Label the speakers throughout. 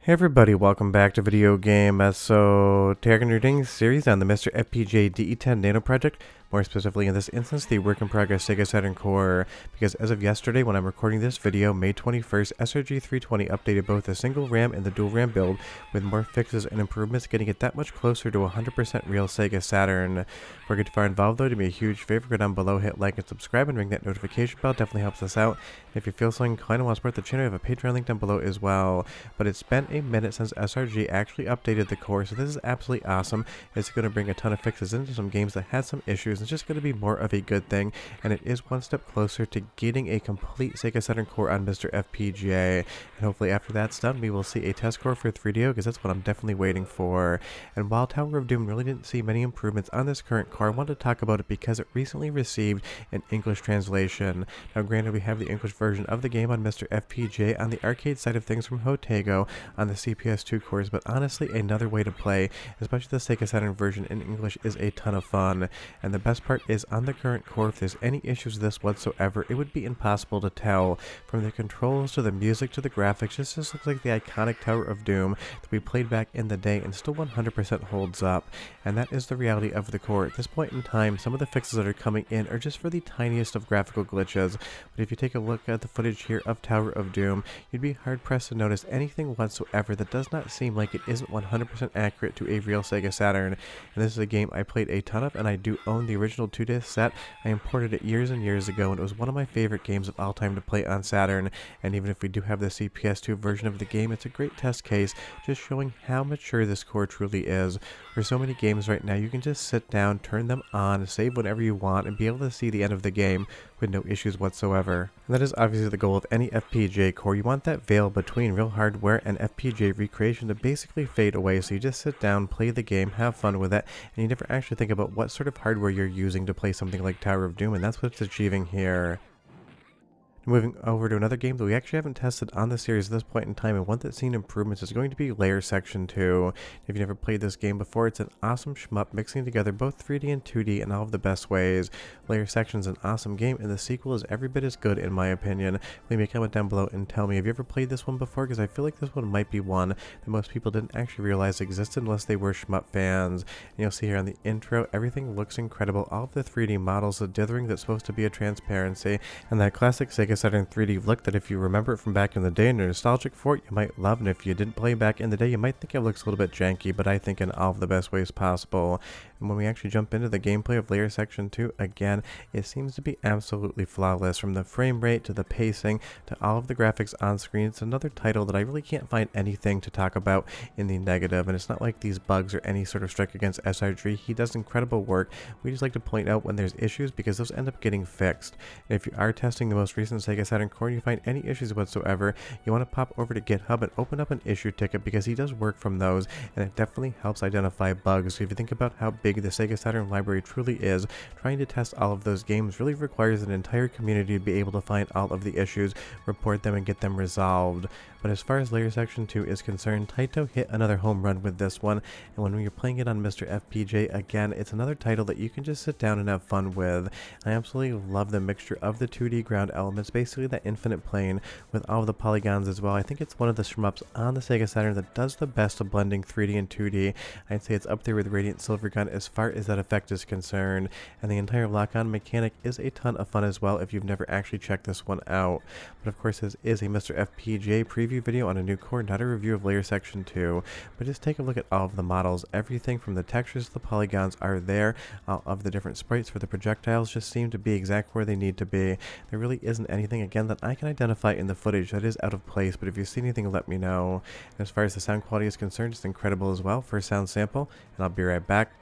Speaker 1: Hey everybody, welcome back to Video Game. Taking your ding series on the MiSTer FPGA DE10 Nano project, more specifically in this instance, the work-in-progress Sega Saturn core, because as of yesterday when I'm recording this video, May 21st, SRG320 updated both the single RAM and the dual RAM build with more fixes and improvements, getting it that much closer to 100% real Sega Saturn. Before I get too far involved though, do me a huge favor, go down below, hit like and subscribe, and ring that notification bell, definitely helps us out. If you feel so inclined and want to support the channel, I have a Patreon link down below as well. But it's been a minute since SRG actually updated the core, so this is absolutely awesome. It's going to bring a ton of fixes into some games that had some issues. It's just going to be more of a good thing, and it is one step closer to getting a complete Sega Saturn core on MiSTer FPGA. And hopefully after that's done, we will see a test core for 3DO, because that's what I'm definitely waiting for. And while Tower of Doom really didn't see many improvements on this current core, I wanted to talk about it because it recently received an English translation. Now granted, we have the English version of the game on MiSTer FPGA on the arcade side of things from Hotego on the CPS2 cores, but honestly another way to play, especially the Sega Saturn version in English, is a ton of fun. And the best part is, on the current core, if there's any issues with this whatsoever, it would be impossible to tell. From the controls to the music to the graphics, this just looks like the iconic Tower of Doom that we played back in the day and still 100% holds up. And that is the reality of the core. At this point in time, some of the fixes that are coming in are just for the tiniest of graphical glitches, but if you take a look at the footage here of Tower of Doom, you'd be hard pressed to notice anything whatsoever that does not seem like it isn't 100% accurate to a real Sega Saturn. And this is a game I played a ton of, and I do own the original 2-disc set. I imported it years and years ago, and it was one of my favorite games of all time to play on Saturn. And even if we do have the CPS2 version of the game, it's a great test case, just showing how mature this core truly is. For so many games right now, you can just sit down, turn them on, save whenever you want, and be able to see the end of the game with no issues whatsoever. And that is obviously the goal of any FPGA core. You want that veil between real hardware and FPGA recreation to basically fade away, so you just sit down, play the game, have fun with it, and you never actually think about what sort of hardware you're using to play something like Tower of Doom, and that's what it's achieving here. Moving over to another game that we actually haven't tested on the series at this point in time, and one that's seen improvements, is going to be Layer Section 2. If you've never played this game before, it's an awesome shmup mixing together both 3D and 2D in all of the best ways. Layer Section is an awesome game, and the sequel is every bit as good in my opinion. Leave me a comment down below and tell me, have you ever played this one before? Because I feel like this one might be one that most people didn't actually realize existed unless they were shmup fans. And you'll see here on the intro, everything looks incredible. All of the 3D models, the dithering that's supposed to be a transparency, and that classic Sega Saturn 3D look that if you remember it from back in the day and you're nostalgic for it, you might love, and if you didn't play back in the day, you might think it looks a little bit janky, but I think in all of the best ways possible. And when we actually jump into the gameplay of Layer Section 2, again, it seems to be absolutely flawless, from the frame rate to the pacing to all of the graphics on screen. It's another title that I really can't find anything to talk about in the negative, and it's not like these bugs or any sort of strike against SRG. He does incredible work. We just like to point out when there's issues, because those end up getting fixed. And if you are testing the most recent Sega Saturn core and you find any issues whatsoever, you want to pop over to GitHub and open up an issue ticket, because he does work from those, and it definitely helps identify bugs. So if you think about how big the Sega Saturn library truly is, trying to test all of those games really requires an entire community to be able to find all of the issues, report them, and get them resolved. But as far as Layer Section 2 is concerned, Taito hit another home run with this one, and when you're playing it on MiSTer FPGA, again, it's another title that you can just sit down and have fun with. I absolutely love the mixture of the 2D ground elements, basically that infinite plane with all of the polygons as well. I think it's one of the shmups on the Sega Saturn that does the best of blending 3D and 2D. I'd say it's up there with Radiant Silver Gun as far as that effect is concerned, and the entire lock-on mechanic is a ton of fun as well if you've never actually checked this one out. But of course, this is a MiSTer FPGA preview video on a new core, not a review of Layer Section 2, but just take a look at all of the models. Everything from the textures to the polygons are there. All of the different sprites for the projectiles just seem to be exact where they need to be. There really isn't anything, again, that I can identify in the footage that is out of place, but if you see anything, let me know. And as far as the sound quality is concerned, it's incredible as well. First sound sample, and I'll be right back.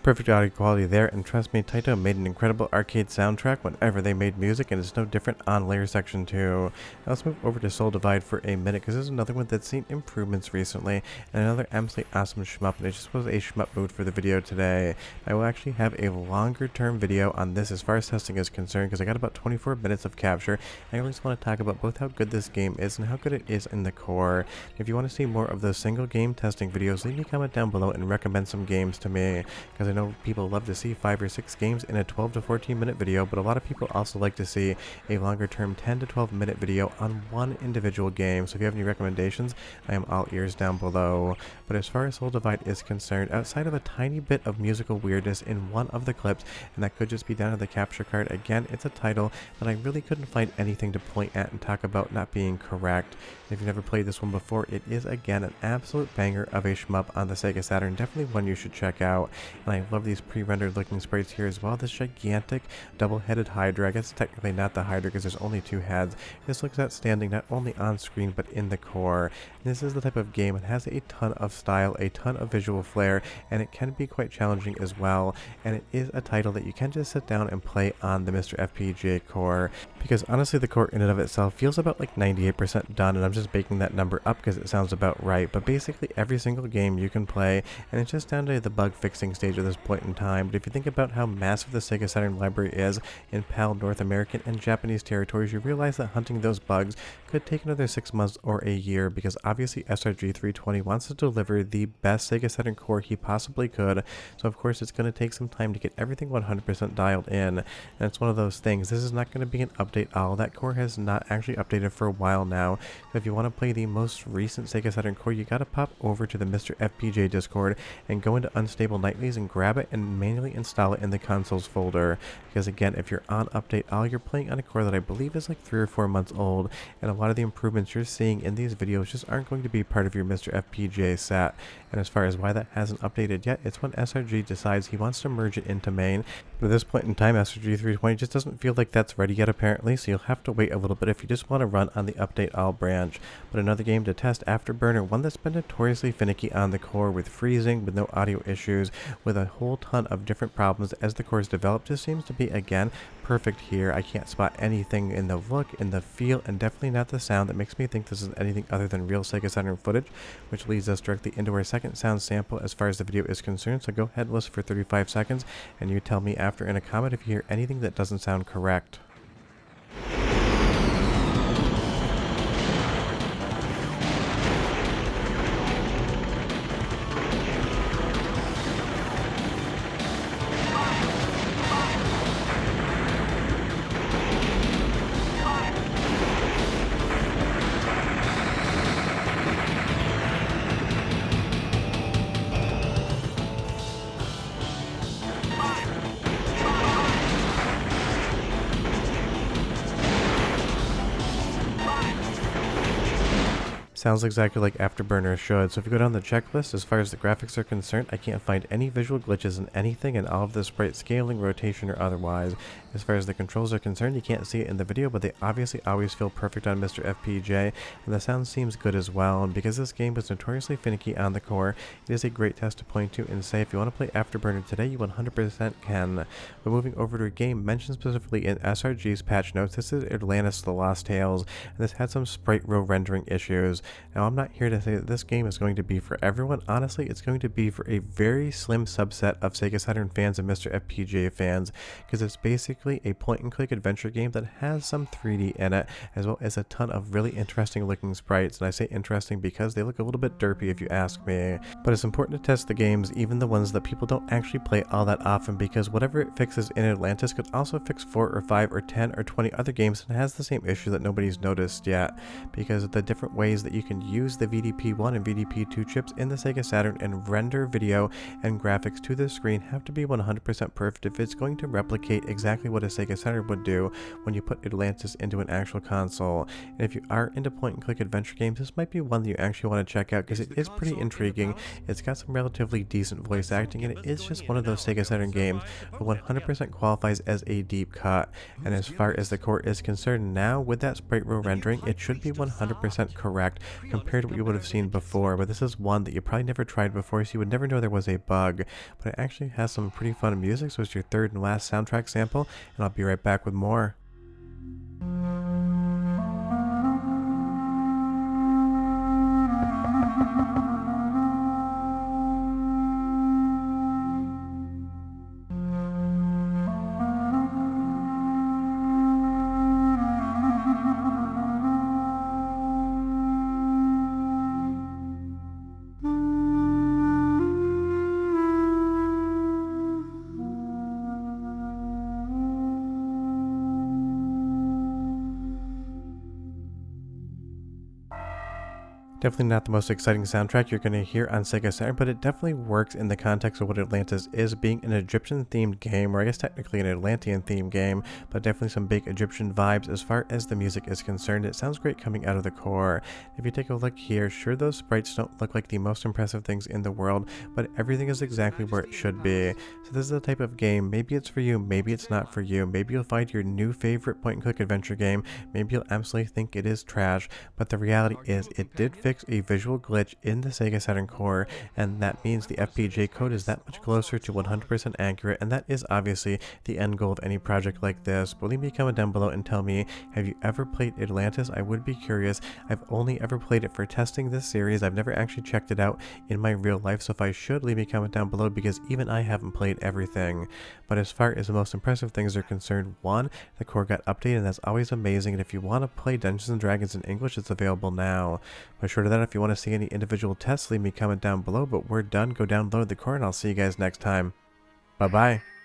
Speaker 1: Perfect audio quality there, and trust me, Taito made an incredible arcade soundtrack whenever they made music, and it's no different on Layer Section 2. Now let's move over to Soul Divide for a minute, because there's another one that's seen improvements recently, and another absolutely awesome shmup, and it just was a shmup mood for the video today. I will actually have a longer term video on this as far as testing is concerned, because I got about 24 minutes of capture, and I just want to talk about both how good this game is and how good it is in the core. If you want to see more of those single game testing videos, leave me a comment down below and recommend some games to me, because I know people love to see 5 or 6 games in a 12 to 14 minute video, but a lot of people also like to see a longer term 10 to 12 minute video on one individual game. So if you have any recommendations, I am all ears down below. But as far as Soul Divide is concerned, outside of a tiny bit of musical weirdness in one of the clips, and that could just be down to the capture card, again, it's a title that I really couldn't find anything to point at and talk about not being correct. If you've never played this one before, it is again an absolute banger of a shmup on the Sega Saturn, definitely one you should check out. And I love these pre-rendered looking sprites here as well. This gigantic double-headed Hydra, I guess technically not the Hydra because there's only 2 heads. This looks outstanding not only on screen but in the core. And this is the type of game that has a ton of style, a ton of visual flair, and it can be quite challenging as well. And it is a title that you can just sit down and play on the MiSTer FPGA core, because honestly the core in and of itself feels about like 98% done, and I'm just baking that number up because it sounds about right. But basically every single game you can play, and it's just down to the bug fixing stage at this point in time. But if you think about how massive the Sega Saturn library is in PAL, North American, and Japanese territories, you realize that hunting those bugs could take another 6 months or a year, because obviously SRG320 wants to deliver the best Sega Saturn core he possibly could. So of course it's going to take some time to get everything 100% dialed in, and it's one of those things. This is not going to be an update all. That core has not actually updated for a while now. So if you want to play the most recent Sega Saturn core, you got to pop over to the MiSTer FPGA Discord and go into Unstable Nightlies and grab it and manually install it in the consoles folder, because again, if you're on update all, you're playing on a core that I believe is like 3 or 4 months old, and a lot of the improvements you're seeing in these videos just aren't going to be part of your MiSTer FPGA set. And as far as why that hasn't updated yet, it's when SRG decides he wants to merge it into main. But at this point in time, SRG320 just doesn't feel like that's ready yet apparently, so you'll have to wait a little bit if you just want to run on the update all branch. But another game to test, Afterburner, one that's been notoriously finicky on the core, with freezing, with no audio issues, with a whole ton of different problems as the core's developed, just seems to be again perfect here. I can't spot anything in the look, in the feel, and definitely not the sound that makes me think this is anything other than real Sega Saturn footage, which leads us directly into our second sound sample as far as the video is concerned. So go ahead and listen for 35 seconds, and you tell me after in a comment if you hear anything that doesn't sound correct. Sounds exactly like Afterburner should. So if you go down the checklist, as far as the graphics are concerned, I can't find any visual glitches in anything, and all of the sprite scaling, rotation, or otherwise. As far as the controls are concerned, you can't see it in the video, but they obviously always feel perfect on MiSTer FPGA, and the sound seems good as well. And because this game was notoriously finicky on the core, it is a great test to point to and say if you want to play Afterburner today, you 100% can. But moving over to a game mentioned specifically in SRG's patch notes, this is Atlantis: The Lost Tales, and this had some sprite row rendering issues. Now I'm not here to say that this game is going to be for everyone. Honestly, it's going to be for a very slim subset of Sega Saturn fans and MiSTer FPGA fans, because it's basically a point-and-click adventure game that has some 3D in it, as well as a ton of really interesting looking sprites. And I say interesting because they look a little bit derpy if you ask me. But it's important to test the games, even the ones that people don't actually play all that often, because whatever it fixes in Atlantis could also fix 4 or 5 or 10 or 20 other games and has the same issue that nobody's noticed yet, because of the different ways that you can use the VDP1 and VDP2 chips in the Sega Saturn and render video and graphics to the screen have to be 100% perfect if it's going to replicate exactly what a Sega Saturn would do when you put Atlantis into an actual console. And if you are into point-and-click adventure games, this might be one that you actually want to check out, because it is pretty intriguing. It's got some relatively decent voice acting, and it is just one of those Sega Saturn games that 100% qualifies as a deep cut. And as far as the core is concerned now, with that sprite row rendering, it should be 100% correct, compared to what you would have seen before, but this is one that you probably never tried before, so you would never know there was a bug. But it actually has some pretty fun music, so it's your third and last soundtrack sample, and I'll be right back with more. Definitely not the most exciting soundtrack you're going to hear on Sega Saturn, but it definitely works in the context of what Atlantis is, being an Egyptian-themed game, or I guess technically an Atlantean-themed game, but definitely some big Egyptian vibes as far as the music is concerned. It sounds great coming out of the core. If you take a look here, sure, those sprites don't look like the most impressive things in the world, but everything is exactly where it should be. So this is the type of game, maybe it's for you, maybe it's not for you, maybe you'll find your new favorite point-and-click adventure game, maybe you'll absolutely think it is trash, but the reality is it did fix a visual glitch in the Sega Saturn core, and that means the FPGA code is that much closer to 100% accurate, and that is obviously the end goal of any project like this. But leave me a comment down below and tell me, have you ever played Atlantis? I would be curious. I've only ever played it for testing this series. I've never actually checked it out in my real life, so if I should, leave me a comment down below, because even I haven't played everything. But as far as the most impressive things are concerned, one, the core got updated, and that's always amazing, and if you want to play Dungeons & Dragons in English, it's available now. But short of that, if you want to see any individual tests, leave me a comment down below, but we're done. Go download the core, and I'll see you guys next time. Bye-bye.